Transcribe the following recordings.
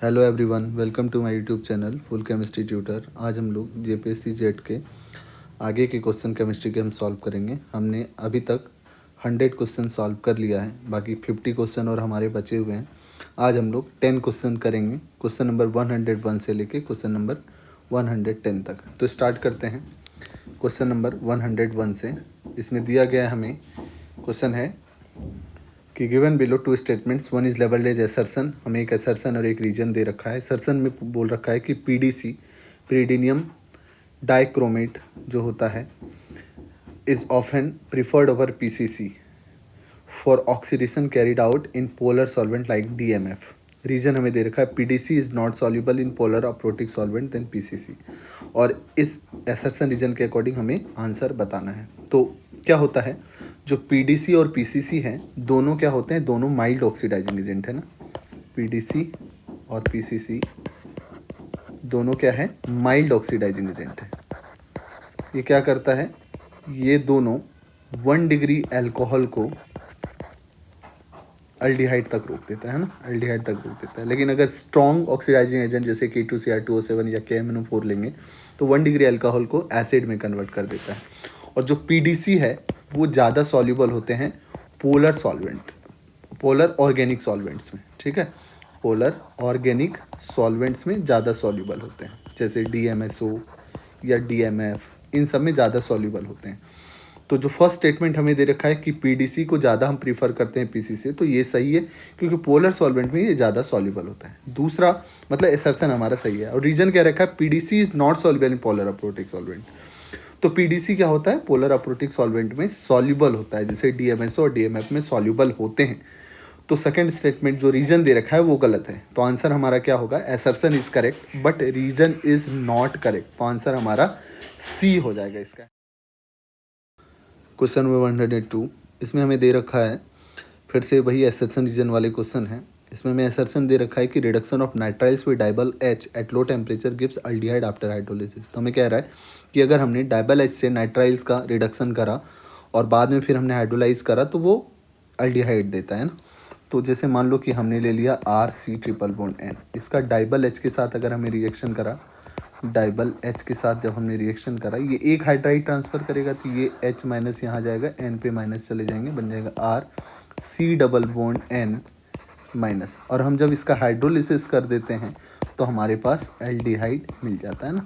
Hello everyone, welcome to my YouTube channel full chemistry tutor. आज हम लोग JPSC jet के आगे के क्वेश्चन केमिस्ट्री के हम सॉल्व करेंगे। हमने अभी तक 100 क्वेश्चन सॉल्व कर लिया है, बाकी 50 क्वेश्चन और हमारे बचे हुए हैं। आज हम लोग 10 क्वेश्चन करेंगे, क्वेश्चन नंबर 101 से लेके क्वेश्चन नंबर 110 तक। तो स्टार्ट करते हैं क्वेश्चन नंबर 101 से। इसमें दिया गया हमें क्वेश्चन है कि given below two statements, one is labelled as assertion. हमें एक असर्शन और एक रीजन दे रखा है। असर्शन में बोल रखा है कि पीडीसी, pyridinium डाइक्रोमेट जो होता है, is often preferred over PCC for oxidation carried out in polar solvent like DMF. Reason हमें दे रखा है PDC is not soluble in polar aprotic solvent than PCC, और इस असर्शन रीजन के अकॉर्डिंग हमें आंसर बताना है। तो क्या होता है, जो पीडीसी और पीसीसी हैं दोनों क्या होते हैं, दोनों माइल्ड ऑक्सीडाइजिंग एजेंट है ना। पीडीसी और पीसीसी दोनों क्या है, माइल्ड ऑक्सीडाइजिंग एजेंट है। ये क्या करता है, ये दोनों 1 डिग्री अल्कोहल को अल्डिहाइड तक रोक देता है ना, अल्डिहाइड तक रोक देता है। लेकिन अगर स्ट्रॉन्ग ऑक्सीडाइजिंग एजेंट जैसे K2Cr2O7 या KMnO4 लेंगे तो 1 डिग्री अल्कोहल को एसिड में कन्वर्ट कर देता है। और जो पीडीसी है वो ज़्यादा सॉल्युबल होते हैं polar solvent, polar organic solvents में, ठीक है। पोलर ऑर्गेनिक सॉल्वेंट्स में ज़्यादा सॉल्युबल होते हैं, जैसे DMSO या DMF, इन सब में ज़्यादा सॉल्युबल होते हैं। तो जो फर्स्ट स्टेटमेंट हमें दे रखा है कि पीडीसी को ज़्यादा हम प्रीफर करते हैं पीसी से, तो ये सही है क्योंकि पोलर सॉल्वेंट में ये ज़्यादा सॉल्युबल होता है। दूसरा मतलब असर्शन हमारा सही है। और रीजन क्या रखा है, PDC is not soluble in polar aprotic solvent. तो पीडीसी क्या होता है, पोलर अप्रोटिक सॉल्वेंट में सॉल्युबल होता है, जैसे डीएमएसओ और डीएमएफ में सॉल्युबल होते हैं। तो सेकंड स्टेटमेंट जो रीजन दे रखा है वो गलत है। तो आंसर हमारा क्या होगा, assertion is correct but reason is not correct. तो आंसर हमारा सी हो जाएगा इसका। क्वेश्चन नंबर 102, इसमें हमें दे रखा है फिर से वही असर्शन रीजन वाले क्वेश्चन है। इसमें हमें असर्शन दे रखा है कि reduction of nitriles with DIBAL H at low temperature gives aldehyde after hydrolysis. तो हमें कह रहा है कि अगर हमने डाइबल एच से नाइट्राइल्स का रिडक्शन करा और बाद में फिर हमने हाइड्रोलाइज करा तो वो अल्डिहाइड देता है ना। तो जैसे मान लो कि हमने ले लिया RC ट्रिपल बॉन्ड N, इसका डाइबल एच के साथ अगर हमें रिएक्शन करा, डाइबल एच के साथ जब हमने रिएक्शन करा, ये एक हाइड्राइड ट्रांसफर करेगा तो ये H माइनस यहाँ जाएगा, N पे माइनस चले जाएंगे, बन जाएगा RC double bond N minus. और हम जब इसका हाइड्रोलिसिस कर देते हैं तो हमारे पास एल्डिहाइड मिल जाता है ना।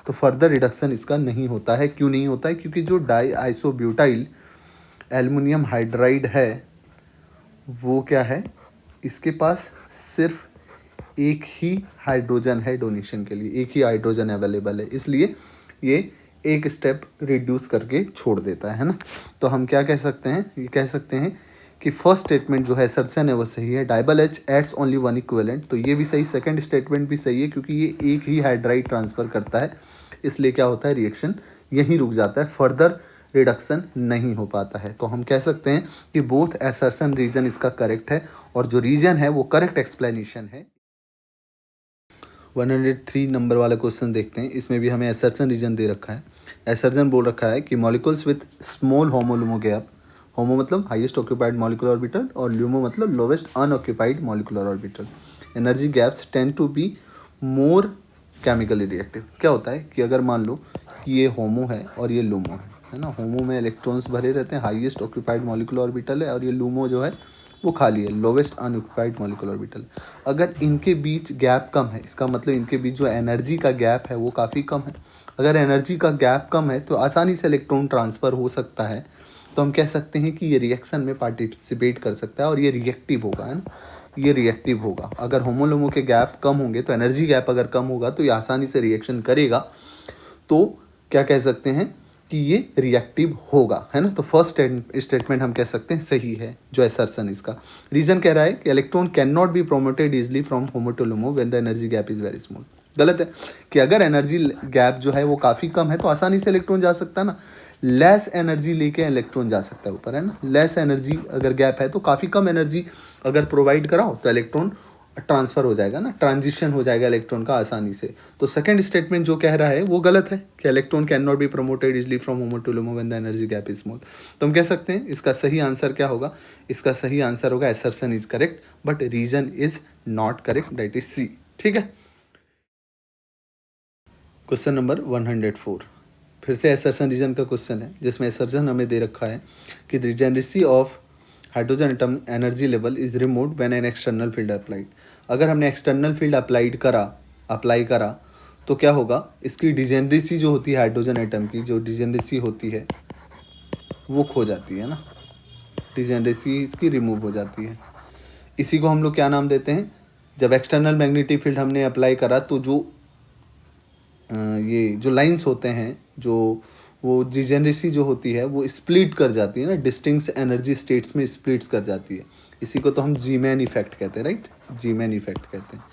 तो फर्दर रिडक्शन इसका नहीं होता है। क्यों नहीं होता है, क्योंकि जो डाई आइसोब्यूटाइल एल्युमिनियम हाइड्राइड है वो क्या है, इसके पास सिर्फ एक ही हाइड्रोजन है डोनेशन के लिए, एक ही हाइड्रोजन अवेलेबल है, इसलिए ये एक स्टेप रिड्यूस करके छोड़ देता है ना। तो हम क्या कह सकते हैं, ये कह सकते हैं कि फर्स्ट स्टेटमेंट जो है सर्सन है वो सही है, DIBAL H adds only one equivalent, तो ये भी सही। सेकंड स्टेटमेंट भी सही है क्योंकि ये एक ही हाइड्राइड ट्रांसफ़र करता है, इसलिए क्या होता है, रिएक्शन यहीं रुक जाता है, फर्दर रिडक्शन नहीं हो पाता है। तो हम कह सकते हैं कि बोथ असर्शन रीजन इसका करेक्ट है और जो रीजन है वो करेक्ट एक्सप्लेनेशन है। 103 नंबर वाला क्वेश्चन देखते हैं। इसमें भी हमें असर्शन रीजन दे रखा है। असर्शन बोल रखा है कि molecules with small HOMO LUMO gap, HOMO मतलब हाईएस्ट ऑक्यूपाइड मॉलिक्यूलर ऑर्बिटल और ल्यूमो मतलब lowest unoccupied molecular orbital, energy gaps tend to be more chemically reactive. क्या होता है कि अगर मान लो कि ये होमो है और ये लूमो है ना, होमो में इलेक्ट्रॉन्स भरे रहते हैं, हाईएस्ट ऑक्यूपाइड मॉलिक्यूलर ऑर्बिटल है, और ये लूमो जो है वो खाली है, लोवेस्ट अनऑक्यूपाइड मॉलिक्यूलर ऑर्बिटल। अगर इनके बीच गैप कम है, इसका मतलब इनके बीच जो एनर्जी का गैप है वो काफ़ी कम है। अगर एनर्जी का गैप कम है तो आसानी से इलेक्ट्रॉन ट्रांसफ़र हो सकता है। तो हम कह सकते हैं कि ये रिएक्शन में पार्टिसिपेट कर सकता है और ये रिएक्टिव होगा, है ना, ये रिएक्टिव होगा। अगर होमोलोमो के गैप कम होंगे तो एनर्जी गैप अगर कम होगा तो ये आसानी से रिएक्शन करेगा। तो क्या कह सकते हैं कि ये रिएक्टिव होगा, है ना। तो फर्स्ट स्टेटमेंट हम कह सकते हैं सही है जो असर्शन इसका। रीजन कह रहा है कि electron can not be promoted easily from HOMO to LUMO when the energy gap is very small. गलत है कि अगर एनर्जी गैप जो है वो काफ़ी कम है तो आसानी से इलेक्ट्रॉन जा सकता है ना। लेस एनर्जी लेके इलेक्ट्रॉन जा सकता है ऊपर, है ना। लेस एनर्जी अगर गैप है तो काफ़ी कम एनर्जी अगर प्रोवाइड कराओ तो इलेक्ट्रॉन ट्रांसफ़र हो जाएगा ना, ट्रांजिशन हो जाएगा इलेक्ट्रॉन का आसानी से। तो सेकंड स्टेटमेंट जो कह रहा है वो गलत है कि electron can not be promoted easily from HOMO to LUMO when the energy gap is small. तो हम कह सकते हैं इसका सही आंसर क्या होगा, इसका सही आंसर होगा assertion is correct but reason is not correct, that is C. ठीक है, क्वेश्चन नंबर 104 फिर से एसर्शन रीजन का क्वेश्चन है, जिसमें एसर्शन हमें दे रखा है कि degeneracy of hydrogen atom energy level is removed when an external field applied. अगर हमने एक्सटर्नल फील्ड अप्लाई करा तो क्या होगा, इसकी डिजेनरेसी जो होती है हाइड्रोजन एटम की, जो डिजेनरेसी होती है वो खो जाती है ना, डिजेनरेसी इसकी रिमूव हो जाती है। इसी को हम लोग क्या नाम देते हैं, जब एक्सटर्नल मैग्नेटिक फील्ड हमने अप्लाई करा तो जो ये जो लाइंस होते हैं, जो वो डिजेनरेसी जो होती है वो स्प्लिट कर जाती है ना, डिस्टिंक्ट एनर्जी स्टेट्स में स्प्लिट्स कर जाती है। इसी को तो हम जी मैन इफेक्ट कहते हैं, राइट, जी मैन इफेक्ट कहते हैं।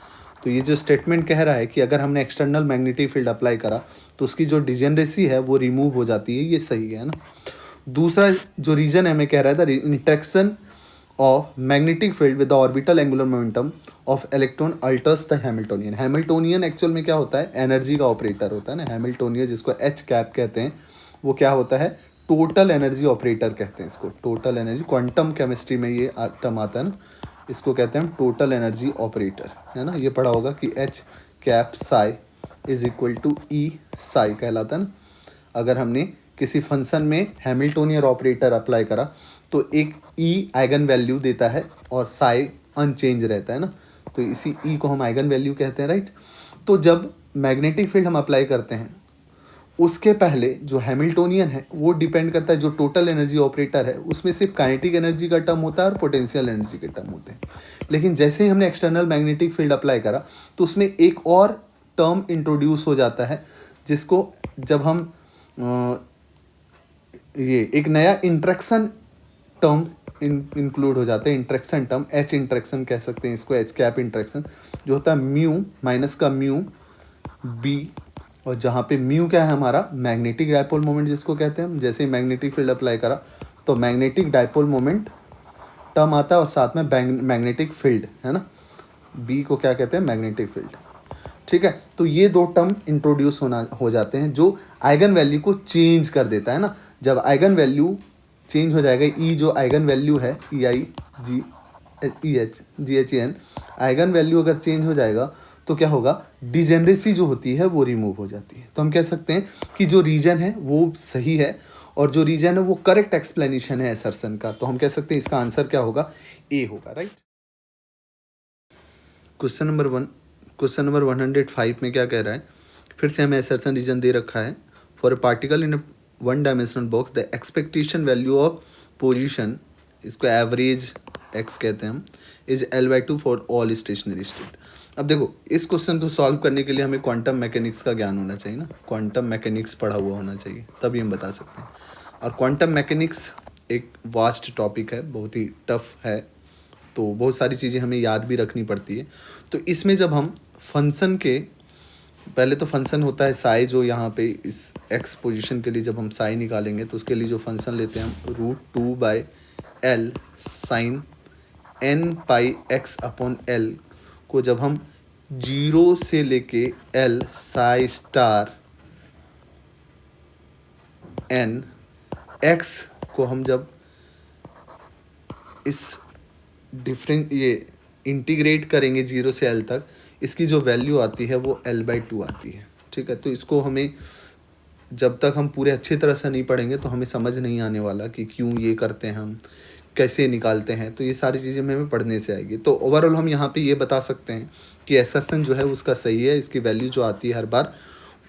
तो ये जो स्टेटमेंट कह रहा है कि अगर हमने एक्सटर्नल मैग्नेटिक फील्ड अप्लाई करा तो उसकी जो डिजेनरेसी है वो रिमूव हो जाती है, ये सही है ना। दूसरा जो रीजन हमें कह रहा था, interaction of magnetic field with the orbital angular momentum of electron altars the Hamiltonian. Hamiltonian actual में क्या होता है, एनर्जी का ऑपरेटर होता है ना, हैमिल्टोनियन जिसको एच कैप कहते हैं, वो क्या होता है, टोटल एनर्जी ऑपरेटर कहते हैं इसको, टोटल एनर्जी, क्वांटम केमिस्ट्री में ये टर्म आता है ना, इसको कहते हैं टोटल एनर्जी ऑपरेटर, है ना। ये पढ़ा होगा कि H cap psi is equal to E psi कहलाता है ना। अगर हमने किसी फंक्शन में हैमिल्टोनियन ऑपरेटर अप्लाई करा तो एक ई आइगन वैल्यू देता है और साई अनचेंज रहता है ना, तो इसी ई को हम आइगन वैल्यू कहते हैं, राइट। तो जब मैग्नेटिक फील्ड हम अप्लाई करते हैं उसके पहले जो हैमिल्टोनियन है वो डिपेंड करता है, जो टोटल एनर्जी ऑपरेटर है उसमें सिर्फ काइनेटिक एनर्जी का टर्म होता है और पोटेंशियल एनर्जी के टर्म होते हैं। लेकिन जैसे ही हमने एक्सटर्नल मैग्नेटिक फील्ड अप्लाई करा तो उसमें एक और टर्म इंट्रोड्यूस हो जाता है, जिसको जब हम ये एक नया इंट्रैक्शन टर्म इंक्लूड हो जाता है, इंट्रैक्शन टर्म, एच इंट्रैक्शन कह सकते हैं इसको, एच कैप इंट्रैक्शन, जो होता है म्यू माइनस का म्यू बी, और जहाँ पे म्यू क्या है हमारा, मैग्नेटिक डायपोल मोमेंट जिसको कहते हैं हम। जैसे ही मैग्नेटिक फील्ड अप्लाई करा तो मैग्नेटिक डायपोल मोमेंट टर्म आता है और साथ में मैग्नेटिक फील्ड, है ना, बी को क्या कहते हैं, मैग्नेटिक फील्ड। ठीक है, तो ये दो टर्म इंट्रोड्यूस हो जाते हैं जो आइगन वैल्यू को चेंज कर देता है ना। जब आइगन वैल्यू चेंज हो जाएगा, ई जो आइगन वैल्यू है, E I G H G H N, eigen value अगर चेंज हो जाएगा तो क्या होगा, डिजेनरेसी जो होती है वो रिमूव हो जाती है। तो हम कह सकते हैं कि जो रीजन है वो सही है और जो रीजन है वो करेक्ट एक्सप्लेनेशन है एसर्सन का। तो हम कह सकते हैं इसका आंसर क्या होगा, ए होगा, राइट। क्वेश्चन नंबर 105 में क्या कह रहा है, फिर से हमें एसर्सन रीजन दे रखा है, for a particle in one dimensional box the expectation value of position, इसको एवरेज एक्स कहते हैं हम, is L/2 for all stationery state. अब देखो, इस क्वेश्चन को सॉल्व करने के लिए हमें क्वांटम मैकेनिक्स का ज्ञान होना चाहिए ना, क्वांटम मैकेनिक्स पढ़ा हुआ होना चाहिए, तभी हम बता सकते हैं। और क्वांटम मैकेनिक्स एक वास्ट टॉपिक है, बहुत ही टफ है, तो बहुत सारी चीज़ें हमें याद भी रखनी पड़ती है। तो इसमें जब हम फंक्शन के, पहले तो फंक्शन होता है साई, जो यहाँ पे इस एक्स पोजीशन के लिए जब हम साई निकालेंगे तो उसके लिए जो फंक्शन लेते हैं हम √2/L साइन n πx/L को जब हम 0 से लेके L Sai star n x को हम जब इस डिफरेंट ये इंटीग्रेट करेंगे 0 से L तक, इसकी जो वैल्यू आती है वो L/2 आती है। ठीक है, तो इसको हमें जब तक हम पूरे अच्छी तरह से नहीं पढ़ेंगे तो हमें समझ नहीं आने वाला कि क्यों ये करते हैं, हम कैसे निकालते हैं। तो ये सारी चीज़ें हमें पढ़ने से आएगी। तो ओवरऑल हम यहाँ पे ये बता सकते हैं कि एसर्सन जो है उसका सही है, इसकी वैल्यू जो आती है हर बार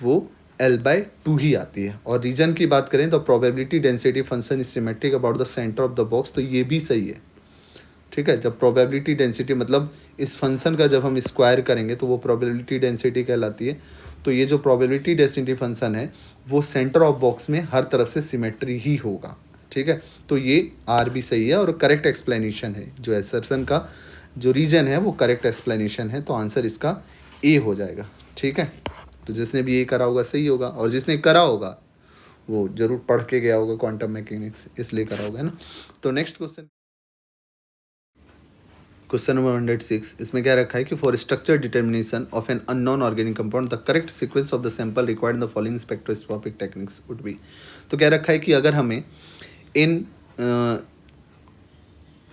वो L/2 ही आती है। और रीजन की बात करें तो probability density function is symmetric about the centre of the box, तो ये भी सही है। ठीक है, जब प्रोबेबिलिटी डेंसिटी मतलब इस फंक्शन का जब हम स्क्वायर करेंगे तो वो प्रोबेबिलिटी डेंसिटी कहलाती है। तो ये जो प्रोबेबिलिटी डेंसिटी फंक्शन है वो सेंटर ऑफ बॉक्स में हर तरफ से सिमेट्री ही होगा। ठीक है, तो ये आर भी सही है और करेक्ट एक्सप्लेनेशन है, जो एसर्सन का जो रीजन है वो करेक्ट एक्सप्लेनेशन है। तो आंसर इसका ए हो जाएगा। ठीक है, तो जिसने भी ये करा होगा सही होगा, और जिसने करा होगा वो जरूर पढ़ के गया होगा क्वांटम मैकेनिक्स, इसलिए करा होगा, है ना। तो नेक्स्ट क्वेश्चन नंबर 106, इसमें क्या रखा है कि for structure determination of an unknown organic compound the correct sequence of the sample required in the following spectroscopic techniques would be. तो क्या रखा है कि अगर हमें इन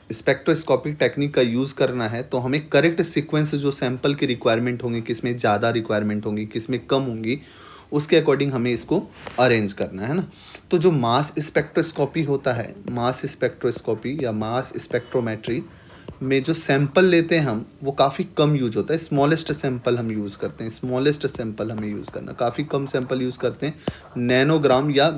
स्पेक्ट्रोस्कोपिक टेक्निक का यूज़ करना है तो हमें करेक्ट सीक्वेंस जो सैंपल की रिक्वायरमेंट होंगी, किस में ज़्यादा रिक्वायरमेंट होंगी, किस में कम होंगी, उसके अकॉर्डिंग हमें इसको अरेंज करना है ना। तो जो मास स्पेक्ट्रोस्कोपी होता है, मास स्पेक्ट्रोस्कोपी या मास स्पेक्ट्रोमेट्री में जो सैंपल लेते हैं हम, वो काफ़ी कम यूज होता है। स्मॉलेस्ट सैंपल हम यूज़ करते हैं, स्मॉलेस्ट सैंपल हमें यूज़ करना, काफ़ी कम सैंपल यूज़ करते हैं, नैनोग्राम या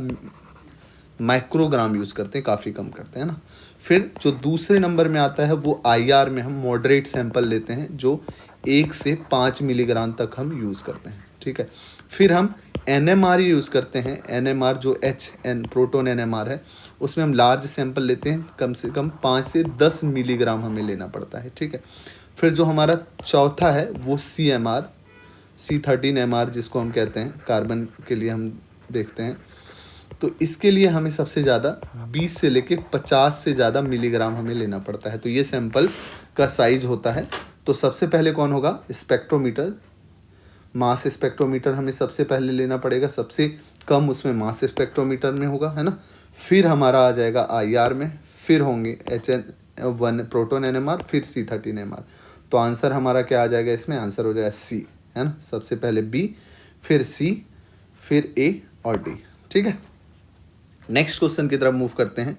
माइक्रोग्राम यूज़ करते हैं, काफ़ी कम करते हैं ना। फिर जो दूसरे नंबर में आता है वो आईआर में हम मॉडरेट सैंपल लेते हैं, जो 1 से 5 मिलीग्राम तक हम यूज़ करते हैं, ठीक है। फिर हम एनएमआर यूज़ करते हैं, एनएमआर जो एचएन प्रोटोन एनएमआर है, उसमें हम लार्ज सैंपल लेते हैं, कम से कम 5 से 10 मिलीग्राम हमें लेना पड़ता है, ठीक है। फिर जो हमारा चौथा है वो CMR C13MR जिसको हम कहते हैं, कार्बन के लिए हम देखते हैं। तो इसके लिए हमें सबसे ज़्यादा 20 से लेके 50 से ज़्यादा मिलीग्राम हमें लेना पड़ता है। तो ये सैंपल का साइज होता है। तो सबसे पहले कौन होगा? स्पेक्ट्रोमीटर, मास स्पेक्ट्रोमीटर हमें सबसे पहले लेना पड़ेगा, सबसे कम उसमें मास स्पेक्ट्रोमीटर में होगा, है ना। फिर हमारा आ जाएगा IR में, फिर होंगे HN1 प्रोटोन NMR, फिर C13MR। तो आंसर हमारा क्या आ जाएगा इसमें? आंसर हो जाएगा C, है ना। सबसे पहले B, फिर C, फिर A और D, ठीक है। नेक्स्ट क्वेश्चन की तरफ मूव करते हैं।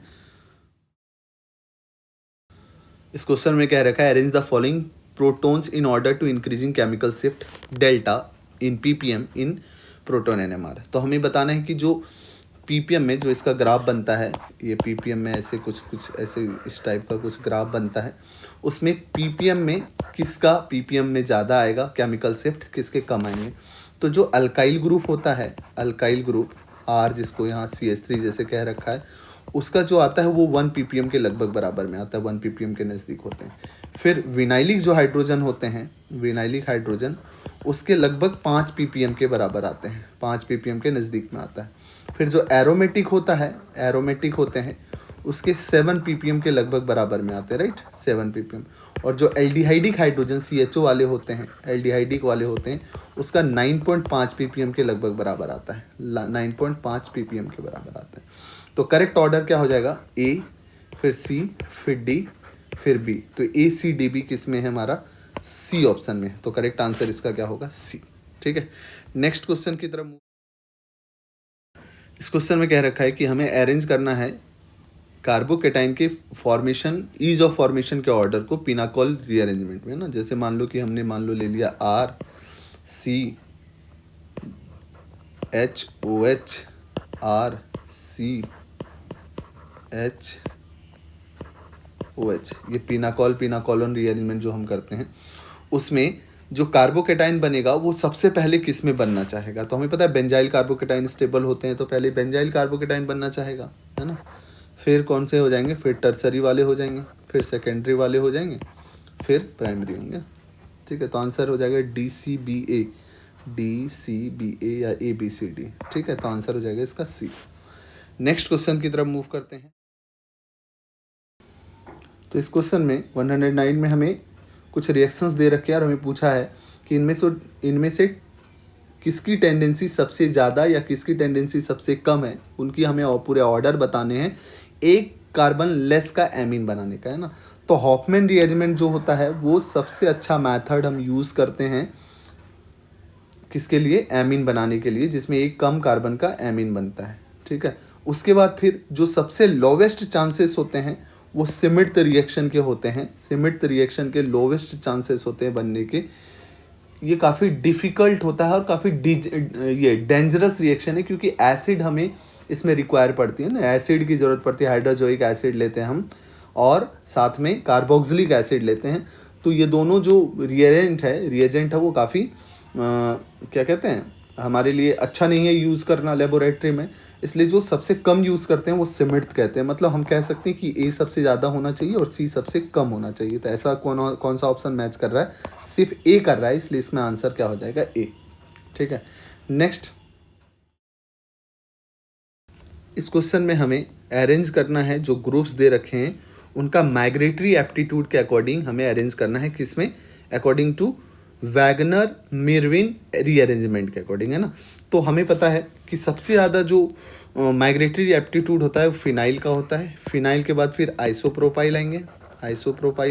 इस क्वेश्चन में क्या रखा है? Arrange the following protons in order to increasing chemical shift delta in ppm in proton NMR। तो हमें बताना है कि जो ppm में जो इसका ग्राफ बनता है, ये ppm में ऐसे कुछ ऐसे इस टाइप का कुछ ग्राफ बनता है, उसमें ppm में किसका ppm में ज़्यादा आएगा केमिकल शिफ्ट, किसके कम आएंगे। तो जो अल्काइल ग्रुप होता है, अल्काइल ग्रुप R जिसको यहाँ CH3 जैसे कह रखा है, उसका जो आता है वो 1 ppm के लगभग बराबर में आता है, 1 ppm के नज़दीक होते हैं। फिर विनाइलिक जो हाइड्रोजन होते हैं, विनाइलिक हाइड्रोजन उसके लगभग 5 ppm के बराबर आते हैं, 5 ppm के नज़दीक में आता है। फिर जो एरोमेटिक होता है, एरोमेटिक होते हैं, उसके 7 ppm के लगभग बराबर में आते हैं, राइट, 7 ppm। और जो एल्डिहाइडिक हाइड्रोजन CHO वाले होते हैं, एल्डिहाइडिक वाले होते हैं, उसका 9.5 ppm के लगभग बराबर आता है, 9.5 ppm के बराबर आता है। तो करेक्ट ऑर्डर क्या हो जाएगा? A, फिर C, फिर D, फिर B। तो ACDB किस में है? हमारा C ऑप्शन में। तो करेक्ट आंसर इसका क्या होगा? C, ठीक है। नेक्स्ट क्वेश्चन की तरफ। इस क्वेश्चन में कह रखा है कि हमें अरेंज करना है कार्बोकेटाइन के फॉर्मेशन, ईज ऑफ फॉर्मेशन के ऑर्डर को पिनाकोल रीअरेंजमेंट में ना। जैसे मान लो कि हमने ले लिया RCHOH, RCHOH, ये पिनाकोलन रीअरेंजमेंट जो हम करते हैं, उसमें जो कार्बोकेटाइन बनेगा वो सबसे पहले किस में बनना चाहेगा? तो हमें पता है बेंजाइल कार्बोकेटाइन स्टेबल होते हैं, तो पहले बेंजाइल कार्बोकेटाइन बनना चाहेगा, है ना। फिर कौन से हो जाएंगे? फिर टर्सरी वाले हो जाएंगे, फिर सेकेंडरी वाले हो जाएंगे, फिर प्राइमरी होंगे, ठीक है। तो आंसर हो जाएगा DCBA या ABCD, ठीक है। तो आंसर हो जाएगा इसका C। नेक्स्ट क्वेश्चन की तरफ मूव करते हैं। तो इस क्वेश्चन में 109 में हमें कुछ रिएक्शंस दे रखे हैं और हमें पूछा है कि इनमें से किसकी टेंडेंसी सबसे ज़्यादा या किसकी टेंडेंसी सबसे कम है, उनकी हमें पूरे ऑर्डर बताने हैं एक कार्बन लेस का एमीन बनाने का, है ना। तो हॉफमैन रीअरेंजमेंट जो होता है वो सबसे अच्छा मेथड हम यूज़ करते हैं किसके लिए? एमीन बनाने के लिए, जिसमें एक कम कार्बन का एमीन बनता है, ठीक है। उसके बाद फिर जो सबसे लोवेस्ट चांसेस होते हैं वो सिमिट रिएक्शन के होते हैं, सिमिट रिएक्शन के लोवेस्ट चांसेस होते हैं बनने के। ये काफ़ी डिफ़िकल्ट होता है और काफ़ी ये डेंजरस रिएक्शन है, क्योंकि एसिड हमें इसमें रिक्वायर पड़ती है ना, एसिड की ज़रूरत पड़ती है। हाइड्रोजोइक एसिड लेते हैं हम और साथ में कार्बोक्सिलिक एसिड लेते हैं। तो ये दोनों जो रिएजेंट है वो काफ़ी क्या कहते हैं, हमारे लिए अच्छा नहीं है यूज़ करना लेबोरेटरी में, इसलिए जो सबसे कम यूज़ करते हैं वो सिमिट कहते हैं। मतलब हम कह सकते हैं कि A सबसे ज़्यादा होना चाहिए और C सबसे कम होना चाहिए। तो ऐसा कौन सा ऑप्शन मैच कर रहा है? सिर्फ A कर रहा है, इसलिए इसमें आंसर क्या हो जाएगा? A, ठीक है। नेक्स्ट, इस क्वेश्चन में हमें अरेंज करना है जो ग्रुप्स दे रखे हैं उनका माइग्रेटरी एप्टीट्यूड के अकॉर्डिंग हमें अरेंज करना है, किसमें, अकॉर्डिंग टू वैगनर मिरविन रीअरेंजमेंट के अकॉर्डिंग, है ना। तो हमें पता है कि सबसे ज़्यादा जो माइग्रेटरी एप्टीट्यूड होता है वो फिनाइल का होता है। फिनाइल के बाद फिर आइसोप्रोपाइल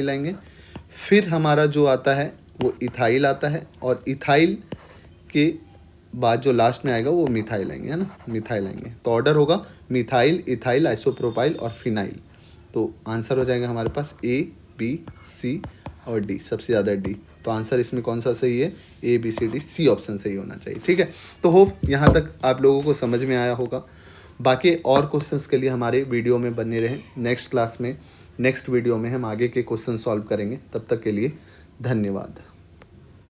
आएंगे, फिर हमारा जो आता है वो इथाइल आता है, और इथाइल के बाद जो लास्ट में आएगा वो मिथाइल आएंगे, है ना, मिथाइल आएंगे। तो ऑर्डर होगा मिथाइल, इथाइल, आइसोप्रोपाइल और फिनाइल। तो आंसर हो जाएगा हमारे पास ए, बी, सी और डी, सबसे ज़्यादा डी। तो आंसर इसमें कौन सा सही है, ए, बी, सी, डी, सी ऑप्शन सही होना चाहिए। ठीक है, तो होप यहाँ तक आप लोगों को समझ में आया होगा। बाकी और क्वेश्चंस के लिए हमारे वीडियो में बने रहें। नेक्स्ट वीडियो में हम आगे के क्वेश्चन सॉल्व करेंगे। तब तक के लिए धन्यवाद।